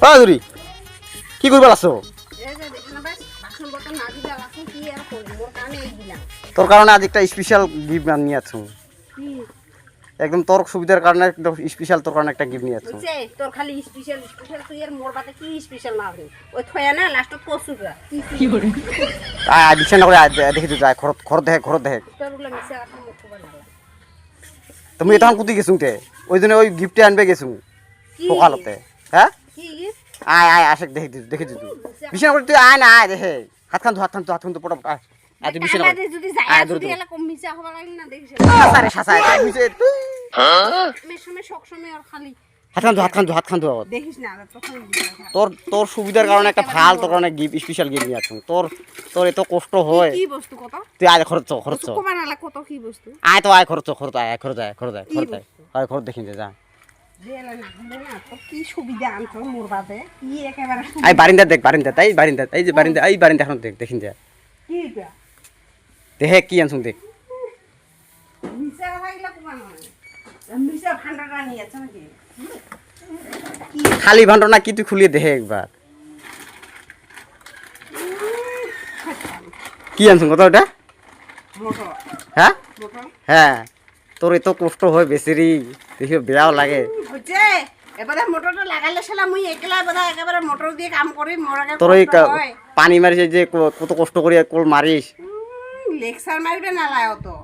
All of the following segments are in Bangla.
বাদুরি কি করবার আছো? তোর কারণে আজ একটা স্পেশাল গিফট নিয়ে আছো। একদম তোর সুবিধার কারণে একদম স্পেশাল তোর কারণে একটা গিফট নিয়ে আছো। তোর খালি স্পেশাল স্পেশাল তুই আর মোর বাতে কি স্পেশাল না হবে ওই থয়া না লাস্টত কসুগা কি করে আয় বিছানা করে দেখি তো যায় খরচ দেখে তোরগুলো মিশা কথা মুখ খবর না তুমি তখন কুতি গেছুং তে ওই জন্য ওই গিফটে আনবে গেছুং সকালতে। হ্যাঁ কি গিফট আয় আসে দেখি তুই বিছানা করে তুই আয় না আয় দেখে হাত খান তো পড়া আয় আয় তুই বিছানা করে যদি যায় আয় যদি এলা কম মিশা হবা লাগি না দেখিস শাসায় তুই যে আমি সময় সব সময় আর খালি হাত খান তো দেখিস না তখন তোর সুবিধার কারণে একটা ভাল তোর কারণে গিফট স্পেশাল গিফট নিয়ে আছো। তোর এত কষ্ট হয় কি বস্তু কত তুই আয় খরচ কো বানালা কত কি বস্তু আয় তো আয় খরচ খরচ দেখি যা দেলা না হলে না তো কি সুবিধা আনছো মোর বাতে কি একেবারে আই বারিন্দা দেখ বারিন্দা এই যে বারিন্দা এখন দেখিন যা কি এটা দেখে কি আনছুন দেখ মিশা হইলা কো বানালা মিশা ভান্ডারা নিয়ে আছে নাকি খালি ভান্ড না কি তুই খুলিয়ে দেখে একবার কি আনছুন কত ওটা? মোটর হ্যাঁ মোটর হ্যাঁ তোর এত কষ্ট হয় বেশিরি দেখি বেয়াও লাগে বুঝছে এবারে মোটরটা লাগাইলে শালা মুই একলা এবারে একেবারে মোটর দিয়ে কাম করি মোর আগে তোর ওই পানি মারিস যে কত কষ্ট করি কোল মারিস লেকচার মারবে না লাও তো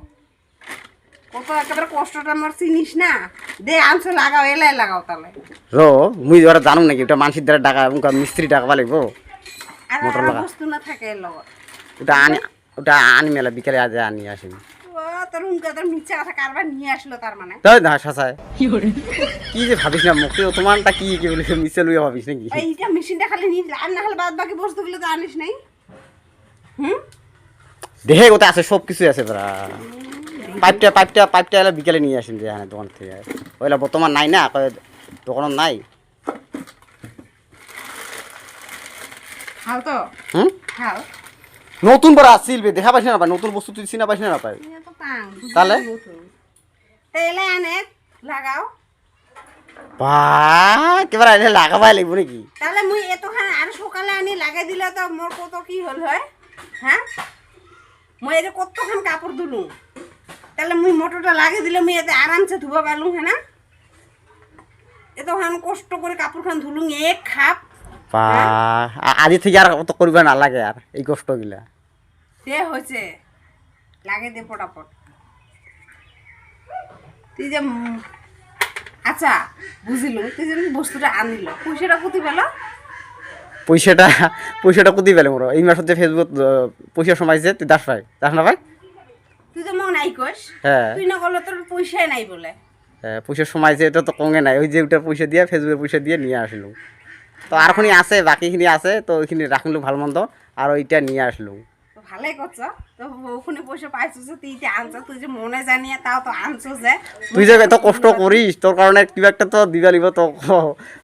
কত একেবারে কষ্টটা মোর চিনিস না দে আনছো লাগাও এলাই লাগাও তাহলে মুই ওরা জানো নাকি ওটা মানুষের দ্বারা টাকা মিস্ত্রি টাকা লাগবো আর মোটর আর লাগা বস্তু না থাকে এর লগত ওটা আনি মেলা বিকালে আজ আনি আসেনি ও তোর উনকা তোর মিথ্যা কথা কারবার নিয়ে আসলো তার মানে তাই না শাসায় কি যে ভাবিস না মুখে তোমারটা কি বলে মিশে লুইয়া ভাবিস নাকি এইটা মেশিনটা খালি নিয়ে আর না হলে বাদ বাকি বস্তুগুলো তো আনিস নাই দেখে কোথায় আছে সব কিছু আছে প্রা পাইপটা এলা বিকালে নিয়ে আসেন যে হ্যাঁ দোকান থেকে ওইলা বর্তমান নাই না দোকানত নাই খাও তো হুম খাও নতুন বড় আসছিল দেখা পাইছ না পাই নতুন বস্তু তুই চিনা পাইছ না পাই এটা তো পাং তাহলে তেলে আনে লাগাও বা কেবার আইলে লাগাবাই লাগব নাকি তাহলে মুই এতখানে আর সকালে আনি লাগাই দিলে তো মোর কত কি হল হয় হ্যাঁ মুই এতে কতখান কাপড় ধুলু তাহলে মুই মোটরটা লাগিয়ে দিলে মুই এতে আরামসে ধুবা পারলুম হ্যাঁ না এতখান কষ্ট করে কাপড়খান ধুলুম এক খাপ বা আজি থেকে আর অত করবে না লাগে আর এই কষ্ট গিলা সে হয়েছে লাগে দে ফটাফট তুই যে আচ্ছা বুঝিল তুই যে বস্তুটা আনিল পয়সাটা কোথায় পেল পয়সাটা কুদি পেলে মোর এই মাসে যে ফেসবুক পয়সা সময়ছে তুই দাস না ভাই তুই তো মন নাই কস হ্যাঁ তুই না করলে তোর পয়সাই নাই বলে হ্যাঁ পয়সা সময়ছে এটা তো কমে নাই ওই যে ওটা পয়সা দিয়ে ফেসবুকের পয়সা দিয়ে নিয়ে আসলো তো আরখানি আছে বাকিখিনি আছে তো ওইখিনি রাখলো ভালো মন্দ আর ওইটা নিয়ে আসলো ভালোই করছ তো ওখানে পয়সা পাইছো যে তুই যে আনছ তুই যে মনে জানিয়ে তাও তো আনছো যে তুই যে এত কষ্ট করিস তোর কারণে কিবা একটা তো দিবা লিব তো